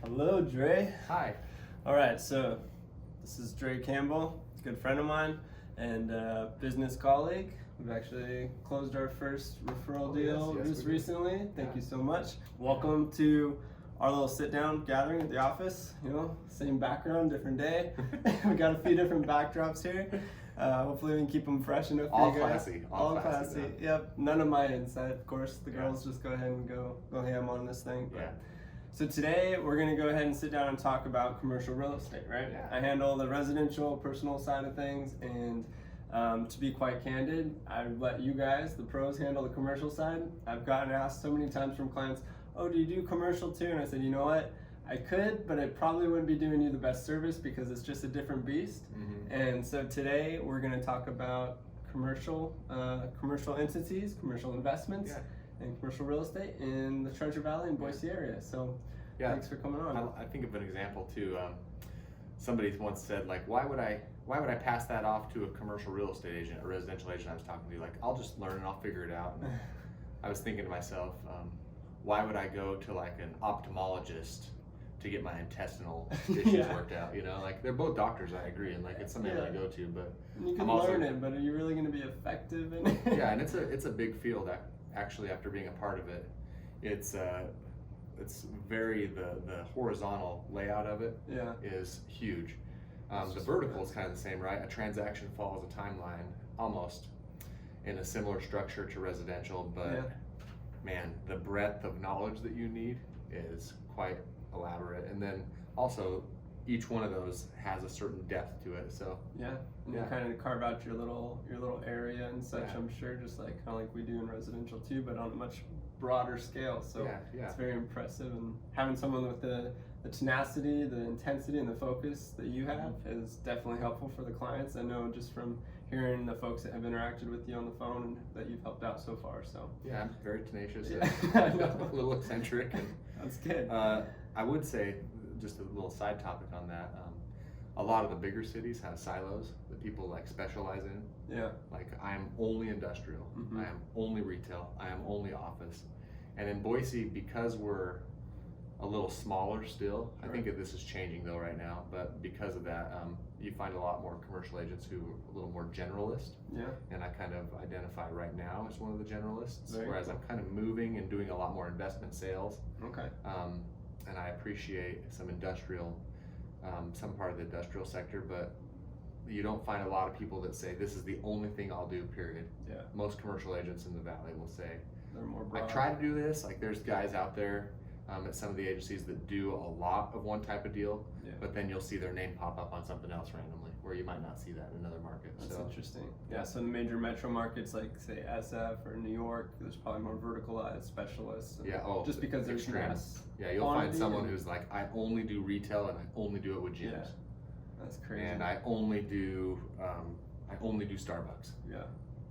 Hello, Drey. Hi. All right, so this is Drey Campbell, a good friend of mine and business colleague. We've actually closed our first referral deal just recently. Thank you so much. Welcome to our little sit-down gathering at the office. You know, same background, different day. We got a few different backdrops here. Hopefully we can keep them fresh enough for you guys. All classy. Yep. None of my inside, of course. The girls just go ahead and go ham on this thing. But. Yeah. So today we're going to go ahead and sit down and talk about commercial real estate, right? Yeah. I handle the residential, personal side of things, and to be quite candid, I let you guys, the pros, handle the commercial side. I've gotten asked so many times from clients, oh, do you do commercial too? And I said, you know what? I could, but I probably wouldn't be doing you the best service because it's just a different beast. Mm-hmm. And so today we're going to talk about commercial entities, commercial investments. Yeah. And commercial real estate in the Treasure Valley and Boise area. So thanks for coming on. I think of an example too. Somebody once said, like, why would I pass that off to a commercial real estate agent, a residential agent I was talking to? Like, I'll just learn and I'll figure it out. And I was thinking to myself, why would I go to like an ophthalmologist to get my intestinal issues worked out? You know, like they're both doctors, I agree, and like it's something I go to, but you can learn it, but are you really going to be effective in it? Yeah, and it's a big field. Actually, after being a part of it, it's very the horizontal layout of it is huge. The vertical is kind of the same, right? A transaction follows a timeline almost in a similar structure to residential, but man, the breadth of knowledge that you need is quite elaborate. And then also each one of those has a certain depth to it. So you kind of carve out your little area and such. I'm sure, just like kind of like we do in residential too, but on a much broader scale. So it's very impressive, and having someone with the tenacity, the intensity, and the focus that you have is definitely helpful for the clients. I know just from hearing the folks that have interacted with you on the phone and that you've helped out so far. So I'm very tenacious, and a little eccentric, and that's good. I would say, just a little side topic on that, a lot of the bigger cities have silos that people like specialize in. Yeah. Like, I am only industrial, I am only retail, I am only office. And in Boise, because we're a little smaller still, I think that this is changing though right now, but because of that, you find a lot more commercial agents who are a little more generalist. Yeah. And I kind of identify right now as one of the generalists, whereas I'm kind of moving and doing a lot more investment sales. Okay. And I appreciate some industrial, some part of the industrial sector, but you don't find a lot of people that say, this is the only thing I'll do, period. Yeah. Most commercial agents in the Valley will say, they're more broad. I try to do this. Like, there's guys out there at some of the agencies that do a lot of one type of deal, but then you'll see their name pop up on something else randomly, where you might not see that in another market. That's interesting. Yeah, so in major metro markets like, say, SF or New York, there's probably more verticalized specialists. Just because there's less. Yeah, you'll find someone who's like, I only do retail and I only do it with gyms. Yeah, that's crazy. And I only do Starbucks. Yeah.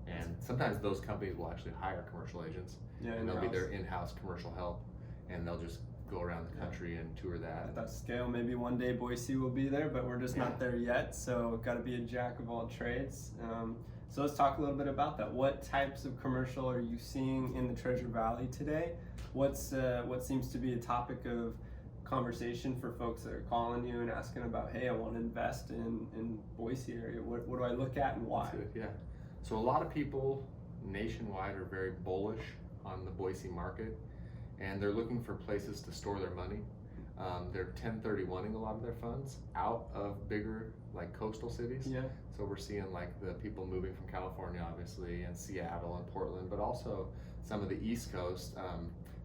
And sometimes those companies will actually hire commercial agents, and they'll be their in-house commercial help, and they'll just go around the country and tour that. At that scale, maybe one day Boise will be there, but we're just not there yet, so got to be a jack of all trades. So let's talk a little bit about that. What types of commercial are you seeing in the Treasure Valley today? What seems to be a topic of conversation for folks that are calling you and asking about, hey, I want to invest in Boise area. What do I look at and why? Yeah. So a lot of people nationwide are very bullish on the Boise market, and they're looking for places to store their money. They're 1031ing a lot of their funds out of bigger, like, coastal cities. Yeah. So we're seeing like the people moving from California, obviously, and Seattle and Portland, but also some of the East Coast,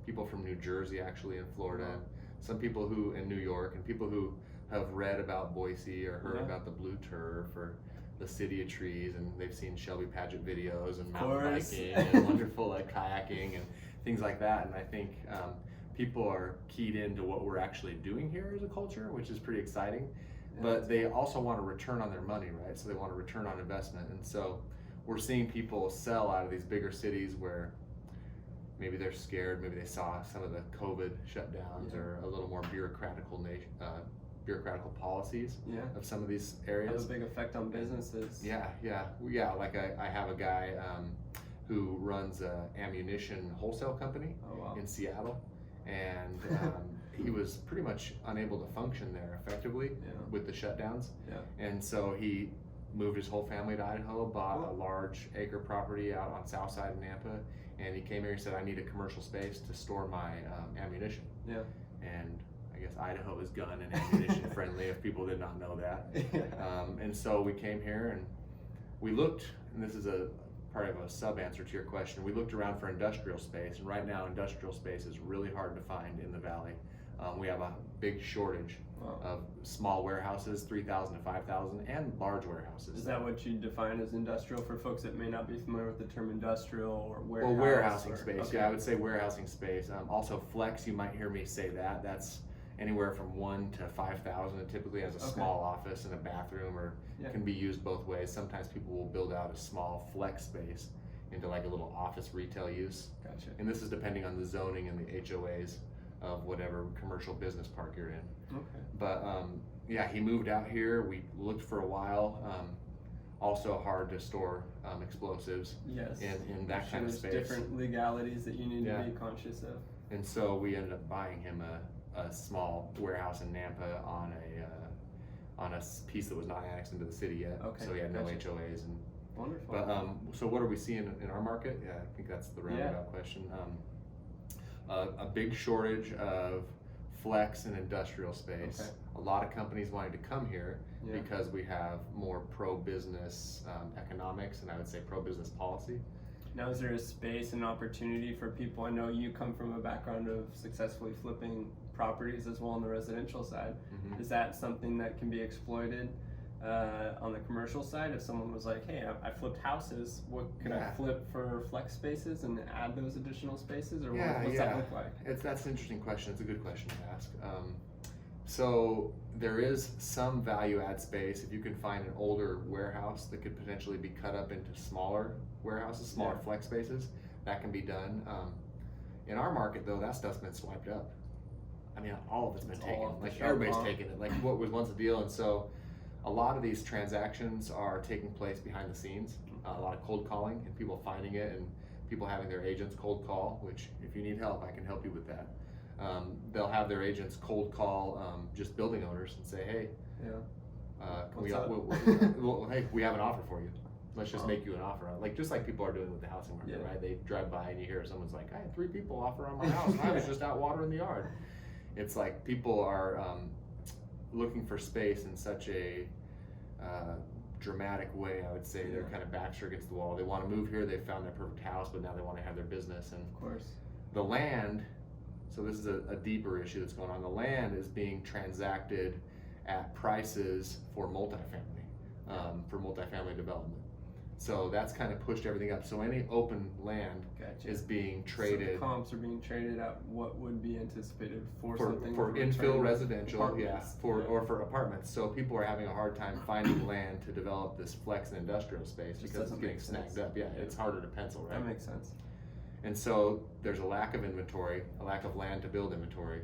people from New Jersey, actually, and Florida, some people who in New York, and people who have read about Boise or heard about the blue turf or the city of trees, and they've seen Shelby Paget videos and mountain biking and wonderful like kayaking and things like that. And I think people are keyed into what we're actually doing here as a culture, which is pretty exciting. But they also want a return on their money, right? So they want a return on investment. And so we're seeing people sell out of these bigger cities where maybe they're scared, maybe they saw some of the COVID shutdowns or a little more bureaucratical policies of some of these areas. Has a big effect on businesses. Yeah. Like I have a guy who runs an ammunition wholesale company in Seattle, and he was pretty much unable to function there effectively with the shutdowns. And so he moved his whole family to Idaho, bought a large acre property out on south side of Nampa, and he came here and said, I need a commercial space to store my ammunition. And I guess Idaho is gun and ammunition friendly, if people did not know that. And so we came here and we looked, and this is a part of a sub-answer to your question, we looked around for industrial space, and right now industrial space is really hard to find in the valley. We have a big shortage of small warehouses, 3,000 to 5,000, and large warehouses. Is that what you define as industrial for folks that may not be familiar with the term industrial or warehouse? Well, warehousing space, yeah, I would say warehousing space. Also flex, you might hear me say that. That's anywhere from 1 to 5,000. It typically has a small office and a bathroom, or can be used both ways. Sometimes people will build out a small flex space into like a little office retail use. Gotcha. And this is depending on the zoning and the HOAs of whatever commercial business park you're in. Okay. But yeah, he moved out here. We looked for a while. Also hard to store explosives in that kind of space. Different legalities that you need to be conscious of. And so we ended up buying him a small warehouse in Nampa on a piece that was not annexed into the city yet. So he had no HOAs. And wonderful. But so what are we seeing in our market? Yeah, I think that's the roundabout question. A big shortage of flex and industrial space. A lot of companies wanted to come here because we have more pro-business economics, and I would say pro-business policy. Now, is there a space and opportunity for people? I know you come from a background of successfully flipping properties as well on the residential side. Is that something that can be exploited on the commercial side? If someone was like, hey, I flipped houses, what could I flip for flex spaces and add those additional spaces, or what's that look like? That's an interesting question. It's a good question to ask. So there is some value add space if you can find an older warehouse that could potentially be cut up into smaller warehouses, smaller flex spaces. That can be done. In our market though, that stuff's been swiped up. I mean, all of it's been taken. Like everybody's taken it. Like what was once a deal, and so a lot of these transactions are taking place behind the scenes. A lot of cold calling and people finding it, and people having their agents cold call. Which, if you need help, I can help you with that. They'll have their agents cold call just building owners and say, hey, hey, we have an offer for you. Let's just make you an offer. Like just like people are doing with the housing market, right? They drive by and you hear someone's like, I had 3 people offer on my house and I was just out watering the yard. It's like people are looking for space in such a dramatic way. I would say they're kind of backs are against the wall. They want to move here. They found their perfect house, but now they want to have their business. And of course, the land. So this is a deeper issue that's going on. The land is being transacted at prices for multifamily development. So that's kind of pushed everything up. So any open land is being traded. So the comps are being traded at what would be anticipated for something for infill residential, or for apartments. So people are having a hard time finding land to develop this flex and industrial space because it's getting snagged up. It's harder to pencil, right? That makes sense. And so there's a lack of inventory, a lack of land to build inventory.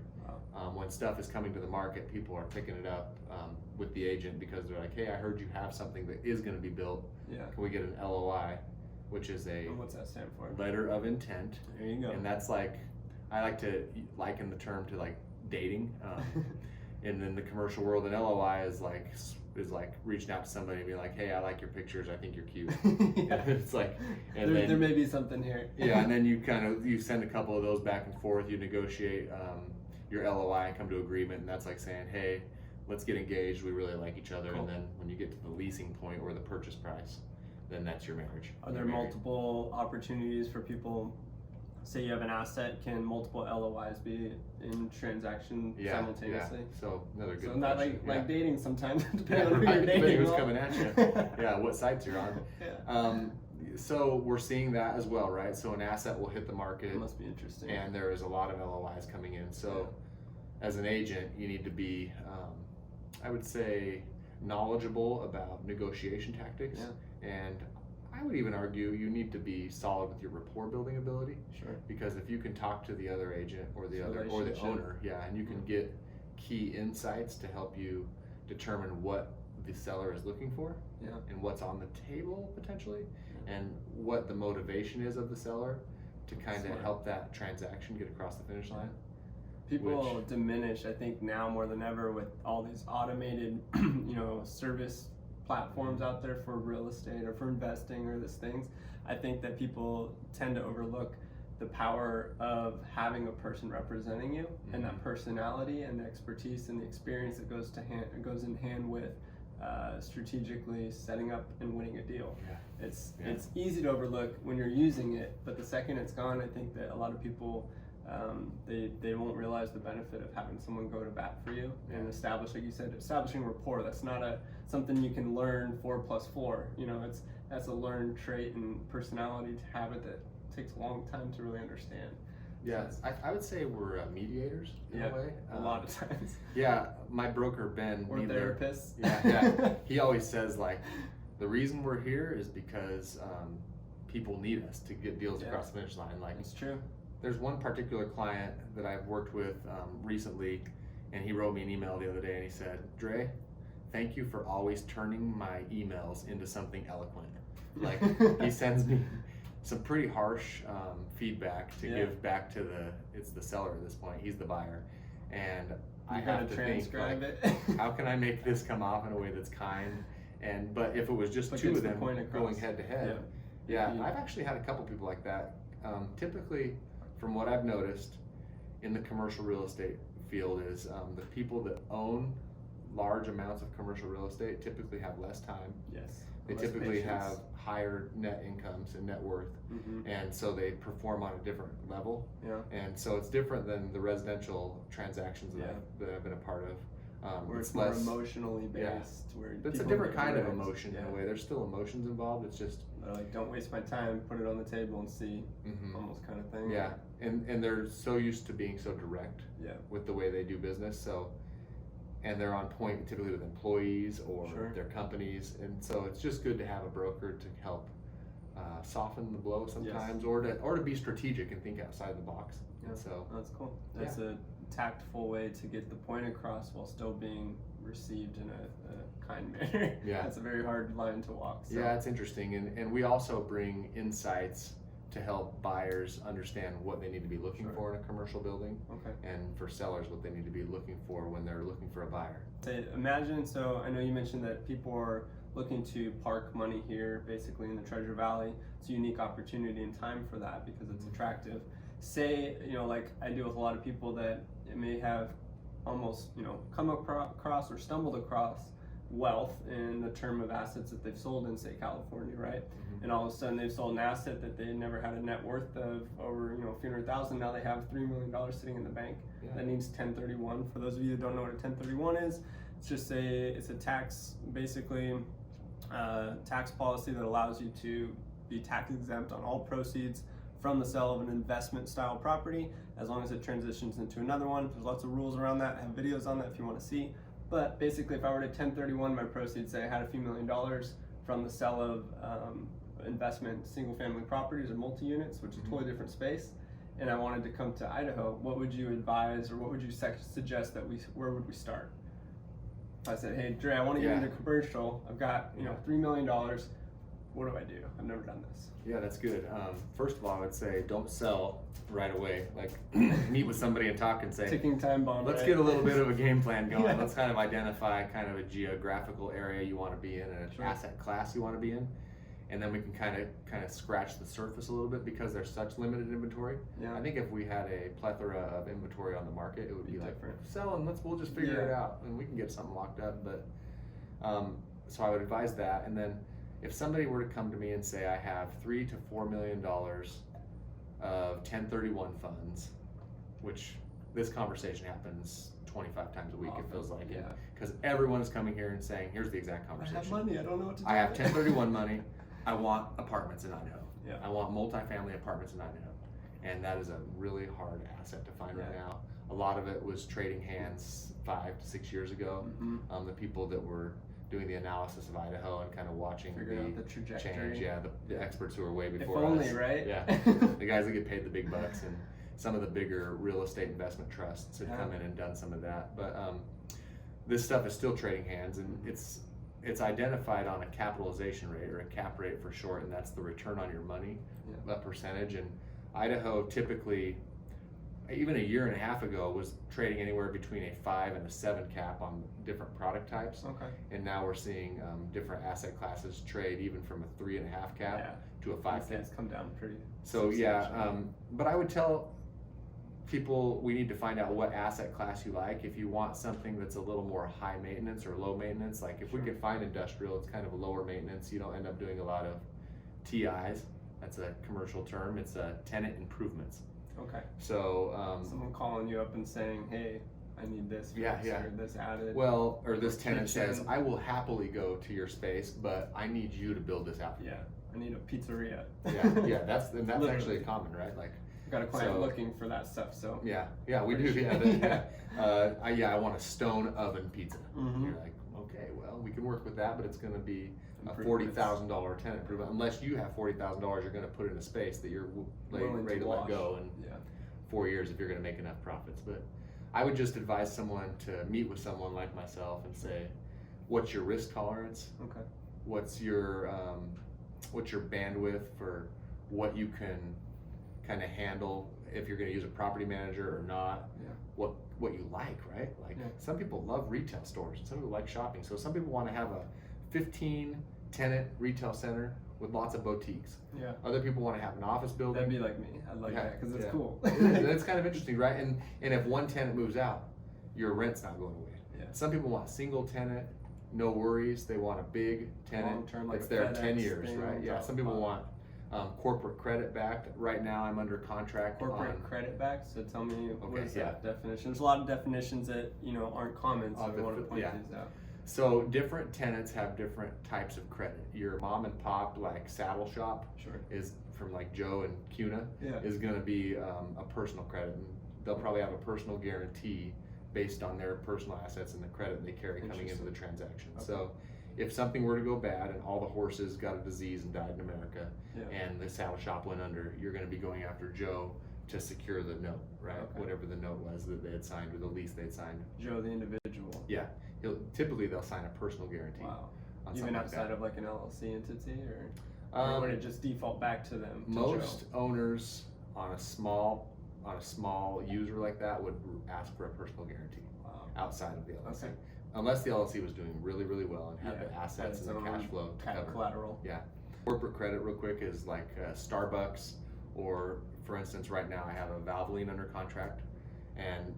When stuff is coming to the market, people are picking it up with the agent because they're like, hey, I heard you have something that is going to be built. Can we get an LOI, which is what's that stand for? Letter of intent. There you go. And that's like, I like to liken the term to like dating. And in the commercial world, an LOI is like reaching out to somebody and being like, hey, I like your pictures, I think you're cute. It's like, and there may be something here. And then you send a couple of those back and forth, you negotiate your LOI and come to agreement, and that's like saying, hey, let's get engaged, we really like each other. And then when you get to the leasing point or the purchase price, then that's your marriage. Are there multiple opportunities for people? Say you have an asset, can multiple LOIs be in transaction simultaneously? So another good question. Not like dating sometimes, depending on who you're dating, who's coming at you. What sites you're on. So we're seeing that as well, right? So an asset will hit the market. It must be interesting. And there is a lot of LOIs coming in. So as an agent, you need to be, I would say, knowledgeable about negotiation tactics. And I would even argue you need to be solid with your rapport building ability. Sure. Because if you can talk to the other agent or the owner, and you can get key insights to help you determine what the seller is looking for, and what's on the table potentially, and what the motivation is of the seller to kind of help that transaction get across the finish line. People diminish, I think, now more than ever with all these automated, service platforms out there for real estate or for investing or these things. I think that people tend to overlook the power of having a person representing you, and that personality and the expertise and the experience that goes in hand with strategically setting up and winning a deal. It's easy to overlook when you're using it, but the second it's gone, I think that a lot of people they won't realize the benefit of having someone go to bat for you and establish, like you said, establishing rapport. That's not something you can learn 4 + 4. That's a learned trait and personality to have it that takes a long time to really understand. Yeah, I would say we're mediators in a way. A lot of times. Yeah, my broker Ben. We're therapists. Yeah. He always says the reason we're here is because people need us to get deals across the finish line. It's true. There's one particular client that I've worked with recently, and he wrote me an email the other day, and he said, "Drey, thank you for always turning my emails into something eloquent." He sends me some pretty harsh feedback to give back to it's the seller at this point. He's the buyer, and I have to transcribe think, it. how can I make this come off in a way that's kind? But if it was just two of them going head to head, I've actually had a couple people like that. Typically, from what I've noticed in the commercial real estate field, is the people that own large amounts of commercial real estate typically have less time. Yes. They typically have higher net incomes and net worth, and so they perform on a different level. And so it's different than the residential transactions that I've been a part of. Where it's more emotionally based. Where it's a different kind of emotion in a way. There's still emotions involved. It's just don't waste my time. Put it on the table and see, almost kind of thing. Yeah, and they're so used to being so direct. With the way they do business. And they're on point typically with employees or their companies, and so it's just good to have a broker to help soften the blow sometimes, or to be strategic and think outside the box. And so that's cool. That's a tactful way to get the point across while still being received in a kind manner. That's a very hard line to walk. So. Yeah, it's interesting, and we also bring insights to help buyers understand what they need to be looking for in a commercial building, and for sellers what they need to be looking for when they're looking for a buyer. Imagine, so I know you mentioned that people are looking to park money here, basically in the Treasure Valley. It's a unique opportunity and time for that because it's attractive. Say, like I do with a lot of people that may have almost, come across or stumbled across wealth in the term of assets that they've sold in, say, California, right? And all of a sudden they've sold an asset that they never had a net worth of over, a few $100,000. Now they have $3 million sitting in the bank that needs 1031. For those of you that don't know what a 1031 is, it's a tax, basically tax policy that allows you to be tax exempt on all proceeds from the sale of an investment style property, as long as it transitions into another one. There's lots of rules around that. I have videos on that if you want to see. But basically, if I were to 1031 my proceeds, say I had a few $1 million from the sale of investment single family properties or multi-units, which is a totally different space, and I wanted to come to Idaho, what would you advise, or what would you suggest that where would we start? If I said, hey Drey, I want to get into commercial, I've got $3 million, what do I do? I've never done this. Yeah, that's good. First of all, I would say don't sell right away. Meet with somebody and talk and say, ticking time bomb. Let's get a little bit of a game plan going. Let's kind of identify kind of a geographical area you want to be in and an asset class you want to be in, and then we can kind of scratch the surface a little bit because there's such limited inventory. I think if we had a plethora of inventory on the market, it would be different. Sell and we'll just figure it out and we can get something locked up. But so I would advise that, and then if somebody were to come to me and say, I have $3 to $4 million of 1031 funds, which this conversation happens 25 times a week, it feels like, because everyone is coming here and saying, here's the exact conversation. I have money, I don't know what to do. I have 1031 money, I want apartments in Idaho. I want multifamily apartments in Idaho. And that is a really hard asset to find right now. A lot of it was trading hands 5 to 6 years ago. The people that were doing the analysis of Idaho and kind of watching the trajectory. Change. The experts who are way before if only, us. Right? The guys that get paid the big bucks, and some of the bigger real estate investment trusts have come in and done some of that. But this stuff is still trading hands, and it's identified on a capitalization rate, or a cap rate for short, and that's the return on your money, a percentage. And Idaho typically, even a year and a half ago was trading anywhere between a 5 and a 7 cap on different product types. Okay. And now we're seeing different asset classes trade even from a 3.5 cap to a 5 cap. It's come down pretty. So but I would tell people we need to find out what asset class you like. If you want something that's a little more high maintenance or low maintenance, like if we could find industrial, it's kind of a lower maintenance. You don't end up doing a lot of TIs. That's a commercial term. It's tenant improvements. Okay. So someone calling you up and saying, "Hey, I need this or this added." Well, or this tenant says, "I will happily go to your space, but I need you to build this out." Yeah, I need a pizzeria. That's actually common, right? Like, got a client looking for that stuff. So we do. I want a stone oven pizza. Mm-hmm. You're like, okay, well, we can work with that, but it's going to be a $40,000 tenant improvement. Unless you have $40,000, you're going to put in a space that you're ready to let go in 4 years if you're going to make enough profits. But I would just advise someone to meet with someone like myself and say, what's your risk tolerance? Okay. What's your bandwidth for what you can kind of handle if you're going to use a property manager or not? What you like, right? Like some people love retail stores and some people like shopping. So some people want to have a 15 tenant retail center with lots of boutiques. Yeah. Other people want to have an office building. That'd be like me. I like that because it's cool. It's kind of interesting, right? And if one tenant moves out, your rent's not going away. Yeah. Some people want single tenant, no worries. They want a big tenant. Long-term, like it's there 10 years, right? Yeah. Some people want corporate credit backed. Right now, I'm under contract. Corporate credit backed. So tell me what is that definition? There's a lot of definitions that aren't common. So I want to point these out. So different tenants have different types of credit. Your mom and pop like saddle shop is from like Joe and Cuna is going to be a personal credit, and they'll probably have a personal guarantee based on their personal assets and the credit they carry coming into the transaction. Okay. So if something were to go bad and all the horses got a disease and died in America and the saddle shop went under, you're going to be going after Joe to secure the note, right? Okay. Whatever the note was that they had signed or the lease they'd signed. Joe, the individual. Yeah. Typically they'll sign a personal guarantee. Wow. Even outside of like an LLC entity, or would it just default back to them? Most owners on a small user like that would ask for a personal guarantee outside of the LLC. Okay. Unless the LLC was doing really, really well and had the assets and the cash flow to cover. Collateral. Yeah. Corporate credit real quick is like Starbucks, or for instance, right now I have a Valvoline under contract, and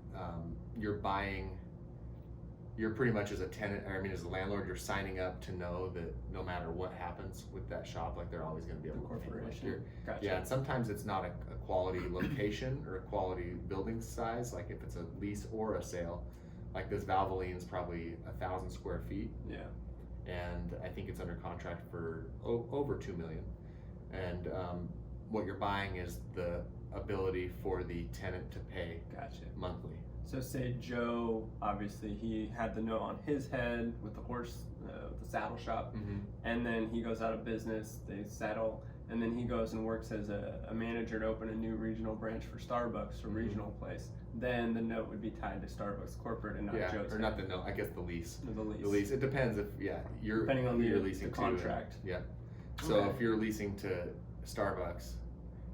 you're pretty much as a tenant, as a landlord, you're signing up to know that no matter what happens with that shop, like they're always going to be able to pay. Gotcha. Yeah, and sometimes it's not a quality location or a quality building size, like if it's a lease or a sale. Like this Valvoline's probably 1,000 square feet. Yeah. And I think it's under contract for over $2 million. And what you're buying is the ability for the tenant to pay monthly. So say Joe, obviously he had the note on his head with the horse, the saddle shop, and then he goes out of business, they settle, and then he goes and works as a manager to open a new regional branch for Starbucks or regional place. Then the note would be tied to Starbucks corporate and not Joe's. Or not the note, I guess the lease. The lease. The lease. It depends if you're depending on you're leasing the contract. So if you're leasing to Starbucks,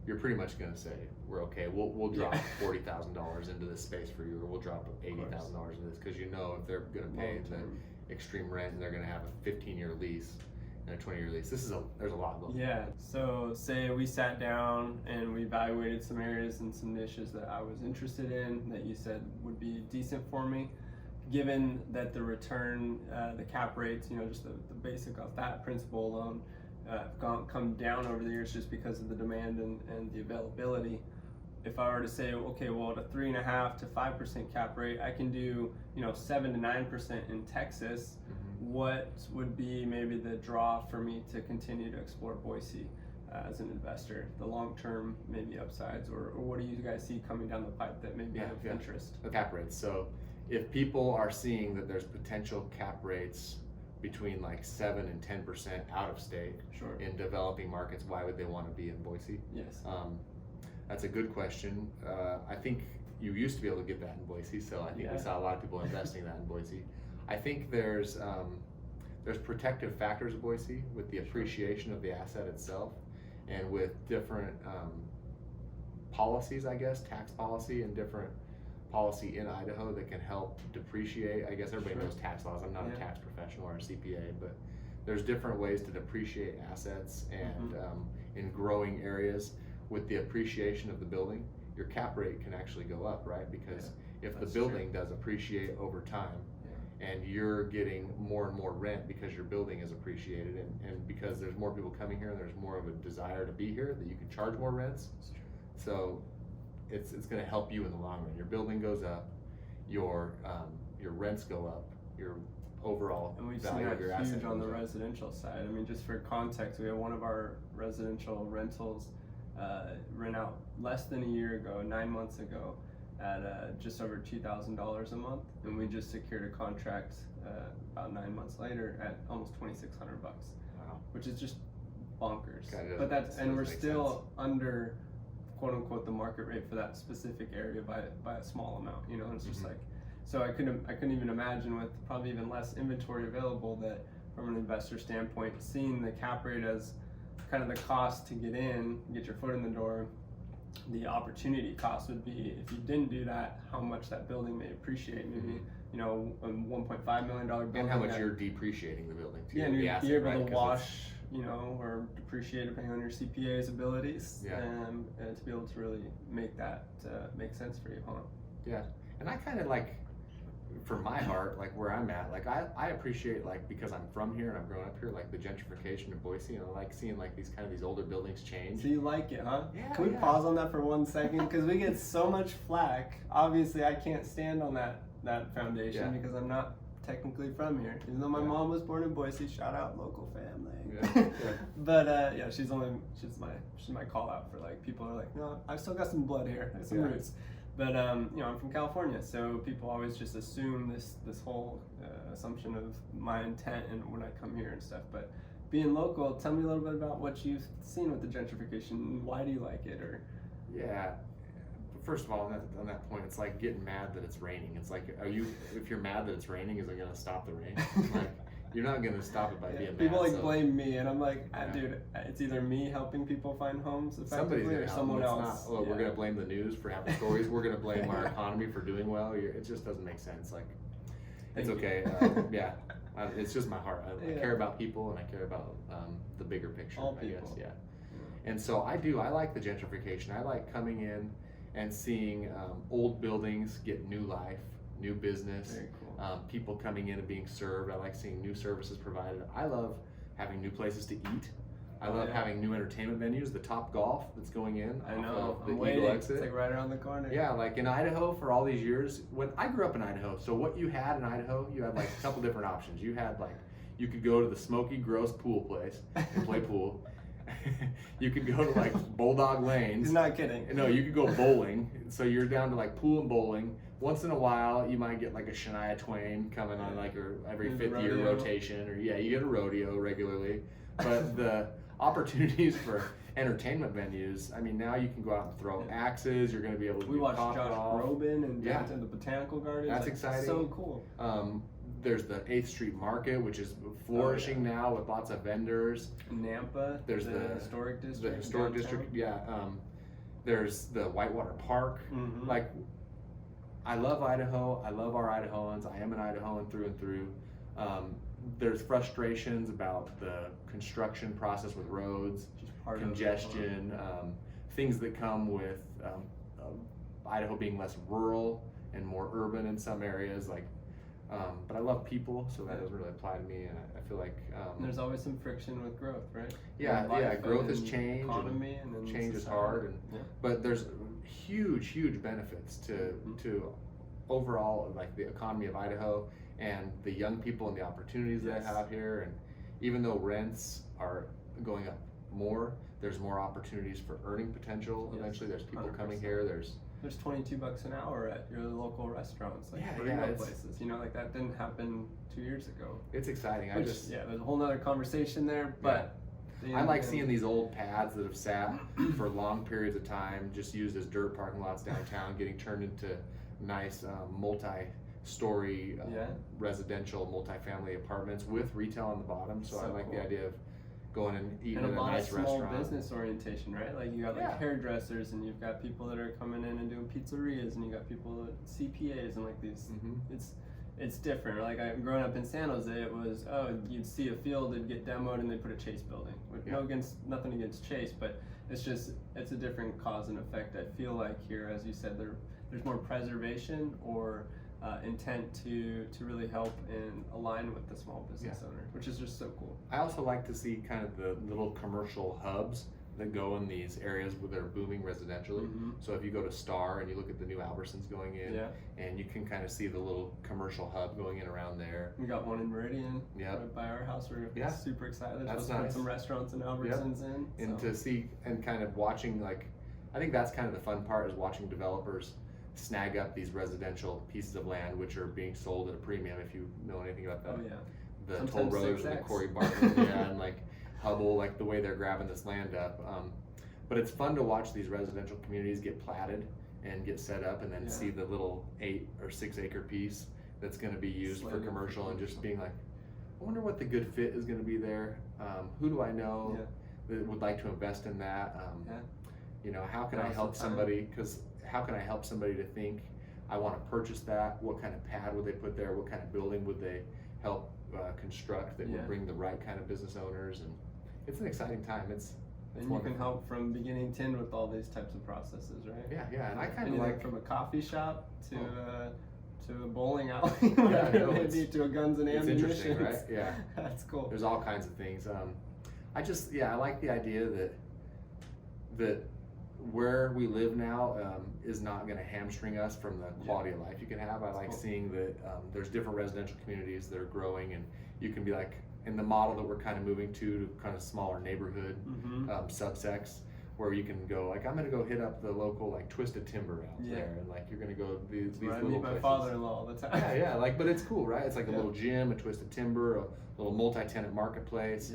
you're pretty much going to say, we're okay, we'll drop $40,000 into this space for you, or we'll drop $80,000 into this, because if they're going to pay the extreme rent and they're going to have a 15-year lease and a 20-year lease. There's a lot of them. Yeah, so say we sat down and we evaluated some areas and some niches that I was interested in that you said would be decent for me. Given that the return, the cap rates, just the basic of that principle alone, come down over the years just because of the demand and the availability. If I were to say, okay, well, at a 3.5% to 5% cap rate, I can do 7 to 9% in Texas. What would be maybe the draw for me to continue to explore Boise as an investor? The long-term maybe upsides, or what do you guys see coming down the pipe that may be of interest? The cap rates. So if people are seeing that there's potential cap rates between like 7 and 10% out of state in developing markets, why would they want to be in Boise? Yes. That's a good question. I think you used to be able to get that in Boise, so I think we saw a lot of people investing that in Boise. I think there's protective factors of Boise with the appreciation of the asset itself, and with different policies, I guess, tax policy and different policy in Idaho that can help depreciate. I guess everybody knows tax laws. I'm not a tax professional or a CPA, but there's different ways to depreciate assets, and in growing areas with the appreciation of the building, your cap rate can actually go up, right? Because if the building does appreciate over time, and you're getting more and more rent because your building is appreciated, and because there's more people coming here and there's more of a desire to be here, that you can charge more rents. So it's going to help you in the long run. Your building goes up, your rents go up, your overall and we've value seen of your that asset huge on the goes up. residential side. I mean, just for context, we had one of our residential rentals rent out less than a year ago, 9 months ago, at just over $2,000 a month, and we just secured a contract about 9 months later at almost $2,600, Wow. which is just bonkers. But that's, and we're still under quote unquote the market rate for that specific area by a small amount, you know. And it's just like, so I couldn't even imagine, with probably even less inventory available, that from an investor standpoint, seeing the cap rate as kind of the cost to get in, get your foot in the door, the opportunity cost would be, if you didn't do that, how much that building may appreciate. Maybe you know, a $1.5 million building, and how much you're depreciating the building too. Yeah, and the asset, you're able right? to wash, you know, or depreciate depending on your CPA's abilities, Yeah. and to be able to really make that make sense for you, huh? Yeah, and I kind of like, for my heart, like where I'm at, like I appreciate, like, because I'm from here and I've grown up here, like the gentrification of Boise, and I like seeing like these older buildings change. So you like it, huh? Yeah. Can we pause on that for 1 second? Because we get so much flack. Obviously, I can't stand on that foundation because I'm not technically from here. Even though my mom was born in Boise, shout out local family. But yeah, she's my call out for, like, people are like, no, I've still got some blood here, I have some roots. But you know, I'm from California, so people always just assume this whole assumption of my intent and when I come here and stuff. But being local, tell me a little bit about what you've seen with the gentrification. Why do you like it? Or First of all, on that point, it's like getting mad that it's raining. It's like, if you're mad that it's raining, is it gonna stop the rain? Like, you're not gonna stop it by being mad. People blame me, and I'm like, dude, it's either me helping people find homes effectively or someone else. We're gonna blame the news for having stories. We're gonna blame our economy for doing well. It just doesn't make sense. Like, it's okay. It's just my heart. I care about people, and I care about the bigger picture. All people. I guess, And so I like the gentrification. I like coming in and seeing old buildings get new life, new business. Very cool. People coming in and being served. I like seeing new services provided. I love having new places to eat. I love having new entertainment venues. The Top Golf that's going in. I know. The I'm waiting. Eagle exit. It's like right around the corner. Yeah, like in Idaho for all these years. When I grew up in Idaho, so what you had in Idaho, you had like a couple different options. You had like, you could go to the smoky, gross pool place and play pool. You could go to like Bulldog Lanes. He's not kidding. No, you could go bowling. So you're down to like pool and bowling. Once in a while, you might get like a Shania Twain coming on like every 5th year rotation, or you get a rodeo regularly. But the opportunities for entertainment venues, I mean, now you can go out and throw axes. You're going to be able to do watched pop Josh golf. Groban and downtown the Botanical Gardens. That's exciting. So cool. There's the 8th Street Market, which is flourishing now with lots of vendors. Nampa. There's the historic district. The historic district, there's the Whitewater Park. Like, I love Idaho. I love our Idahoans. I am an Idahoan through and through. There's frustrations about the construction process with roads, congestion, things that come with Idaho being less rural and more urban in some areas. Like, but I love people, so that doesn't really apply to me. And I feel like there's always some friction with growth, right? Growth is change. Economy and then change is hard, but there's huge benefits to overall, like, the economy of Idaho and the young people and the opportunities they have here. And even though rents are going up more, there's more opportunities for earning potential. Eventually, there's people 100%. coming here. There's $22 an hour at your local restaurants, like places. You know, like that didn't happen 2 years ago. It's exciting. There's a whole nother conversation there, but I like seeing these old pads that have sat for long periods of time, just used as dirt parking lots downtown, getting turned into nice multi-story residential multifamily apartments with retail on the bottom. So I like the idea of going and eating And at a a lot nice of small restaurant. business orientation, right? Like you got like Yeah. hairdressers, and you've got people that are coming in and doing pizzerias, and you got people at CPAs and like these. Mm-hmm. It's different. Like growing up in San Jose, it was you'd see a field, it'd get demoed, and they'd put a Chase building. Nothing against Chase, but it's a different cause and effect. I feel like here, as you said, there's more preservation or intent to really help and align with the small business owner, which is just so cool. I also like to see kind of the little commercial hubs that go in these areas where they're booming residentially. Mm-hmm. So if you go to Star and you look at the new Albertsons going in, and you can kind of see the little commercial hub going in around there. We got one in Meridian, right by our house. We're super excited. That's nice. Put nice. some restaurants and Albertsons in. And to see and kind of watching, like, I think that's kind of the fun part, is watching developers snag up these residential pieces of land which are being sold at a premium. If you know anything about that, the Sometimes Toll Brothers and the 6X. Corey Barton, and like Hubble, like the way they're grabbing this land up. But it's fun to watch these residential communities get platted and get set up, and then see the little 8 or 6 acre piece that's going to be used for commercial, and just being like, I wonder what the good fit is going to be there. Who do I know that would like to invest in that? You know, how can I help somebody? Because how can I help somebody to think, I want to purchase that? What kind of pad would they put there? What kind of building would they help construct that would bring the right kind of business owners? And it's an exciting time. It's and you can help from beginning to end with all these types of processes, right? Yeah, and I kind of like from a coffee shop to a bowling alley, maybe to a guns and ammunition. It's interesting, right? Yeah, that's cool. There's all kinds of things. I like the idea that where we live now is not going to hamstring us from the quality of life you can have. I like seeing that there's different residential communities that are growing, and you can be like, in the model that we're kind of moving to kind of smaller neighborhood subsects, where you can go, like, I'm going to go hit up the local like Twisted Timber out there, and like you're going to go these little I meet my places. father-in-law all the time. Like, but it's cool, right? It's like a little gym, a Twisted Timber, a little multi-tenant marketplace,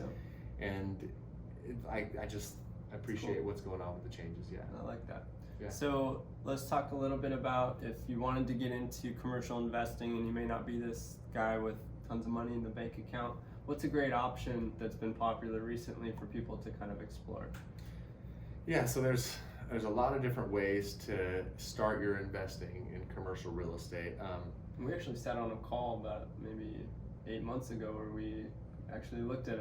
and I appreciate what's going on with the changes. I like that. Yeah. So let's talk a little bit about, if you wanted to get into commercial investing and you may not be this guy with tons of money in the bank account, what's a great option that's been popular recently for people to kind of explore? Yeah, so there's a lot of different ways to start your investing in commercial real estate. We actually sat on a call about maybe 8 months ago where we actually looked at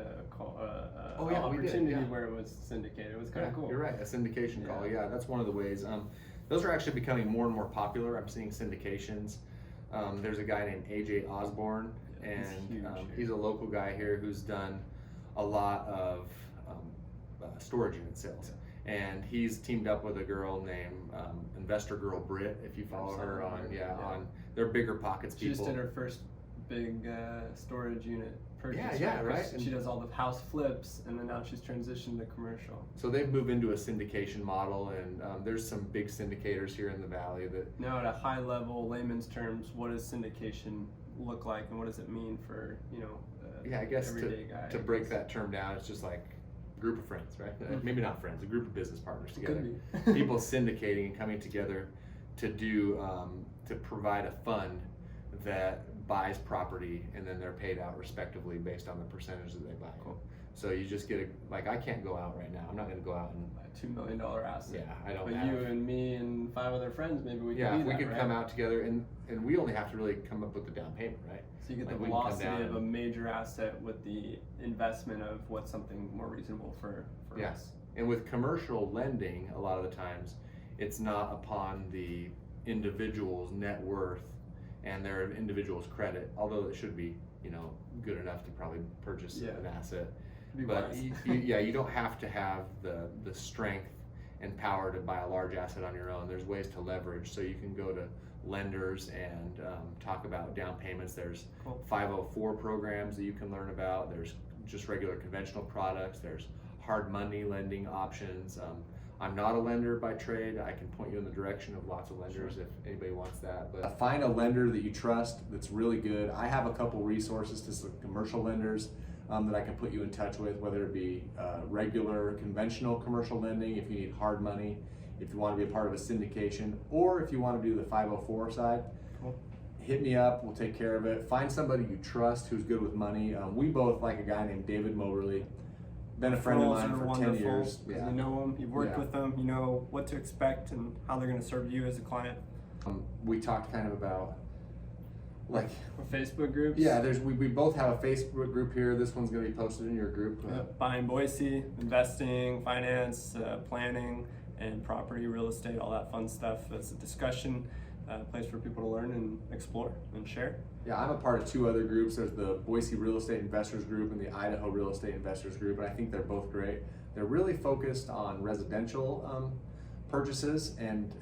opportunity where it was syndicated. It was kind of cool. You're right, a syndication call. Yeah, that's one of the ways. Those are actually becoming more and more popular. I'm seeing syndications. There's a guy named AJ Osborne, and he's a local guy here who's done a lot of storage unit sales. And he's teamed up with a girl named Investor Girl Britt, if you follow her on their Bigger Pockets people. She just did her first big storage unit purchase. Right. She does all the house flips, and then now she's transitioned to commercial. So they've moved into a syndication model, and there's some big syndicators here in the valley that. Now, at a high level, layman's terms, what does syndication look like, and what does it mean for I guess everyday guy? To break that term down, it's just like a group of friends, right? Maybe not friends, a group of business partners together. Could be. People syndicating and coming together to do to provide a fund that buys property, and then they're paid out respectively based on the percentage that they buy. Cool. So you just get I can't go out right now. I'm not going to go out and buy a $2 million asset. Yeah, I don't. But you and me and 5 other friends, maybe we can. We could come out together, and we only have to really come up with the down payment, right? So you get the velocity of a major asset with the investment of what's something more reasonable for us. And with commercial lending, a lot of the times, it's not upon the individual's net worth and their individual's credit, although it should be, good enough to probably purchase an asset. But you don't have to have the strength and power to buy a large asset on your own. There's ways to leverage, so you can go to lenders and talk about down payments. There's 504 programs that you can learn about. There's just regular conventional products. There's hard money lending options. I'm not a lender by trade. I can point you in the direction of lots of lenders if anybody wants that. But find a lender that you trust that's really good. I have a couple resources to some commercial lenders that I can put you in touch with, whether it be regular conventional commercial lending, if you need hard money, if you want to be a part of a syndication, or if you want to do the 504 side. Hit me up, we'll take care of it. Find somebody you trust who's good with money. We both like a guy named David Moberly. Been a friend of Referrals mine are for wonderful 10 years. 'cause Yeah. you know them, you've worked Yeah. with them, you know what to expect and how they're going to serve you as a client. We talked kind of about like, Facebook groups. yeah, we both have a Facebook group here. This one's going to be posted in your group. Buying Boise, investing, finance, planning, and property, real estate, all that fun stuff. It's a discussion place for people to learn and explore and share. Yeah, I'm a part of two other groups. There's the Boise Real Estate Investors Group and the Idaho Real Estate Investors Group, and I think they're both great. They're really focused on residential purchases and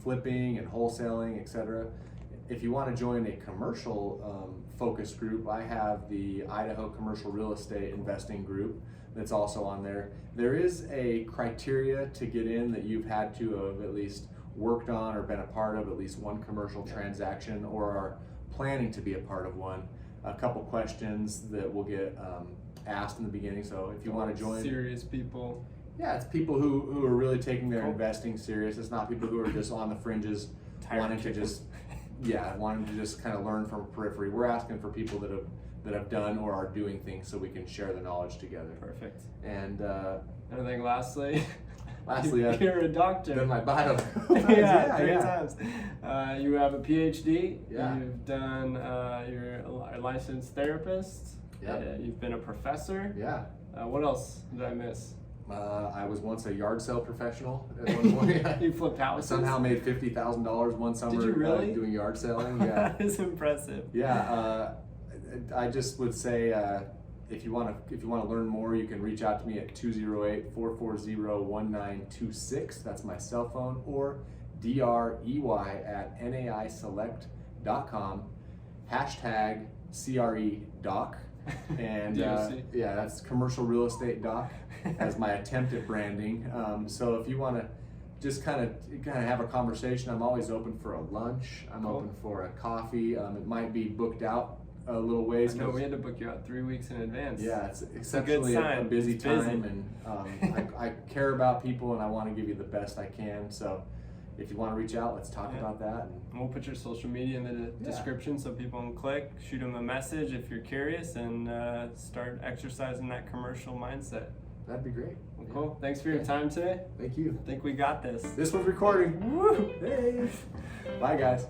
flipping and wholesaling, etc. If you want to join a commercial focused group, I have the Idaho Commercial Real Estate Investing Group that's also on there. There is a criteria to get in that you've had to have at least worked on or been a part of at least one commercial transaction or are planning to be a part of one. A couple questions that will get asked in the beginning. So if you want to join, serious people. yeah, it's people who are really taking their investing serious. It's not people who are just on the fringes wanting to just kind of learn from periphery. We're asking for people that have done or are doing things so we can share the knowledge together. Perfect. And anything lastly? Lastly, you're a doctor. Done my bio. yeah, three times. You have a PhD. Yeah. You've done. You're a licensed therapist. Yeah. You've been a professor. Yeah. What else did I miss? I was once a yard sale professional at one point. You flipped houses. I somehow made $50,000 one summer. Did you really? Doing yard selling. Yeah. That is impressive. Yeah. I just would say if you want to learn more, you can reach out to me at 208-440-1926. That's my cell phone, or drey@naiselect.com. #CREDoc. And yeah, that's commercial real estate doc as my attempt at branding. So if you want to just kind of have a conversation, I'm always open for a lunch. I'm open for a coffee. It might be booked out a little ways. No, we had to book you out 3 weeks in advance. Yeah, it's exceptionally a busy time, and I care about people and I want to give you the best I can. So if you want to reach out, let's talk about that. And we'll put your social media in the description so people can click, shoot them a message if you're curious, and start exercising that commercial mindset. That'd be great. Well, cool. Thanks for your time today. Thank you. I think we got this. This was recording. Woo! Hey. Bye, guys.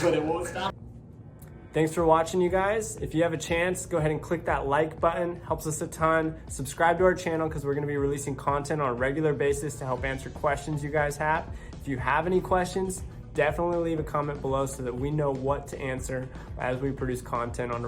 But it won't stop. Thanks for watching, you guys. If you have a chance, go ahead and click that like button. Helps us a ton. Subscribe to our channel because we're going to be releasing content on a regular basis to help answer questions you guys have. If you have any questions, definitely leave a comment below so that we know what to answer as we produce content on a regular basis.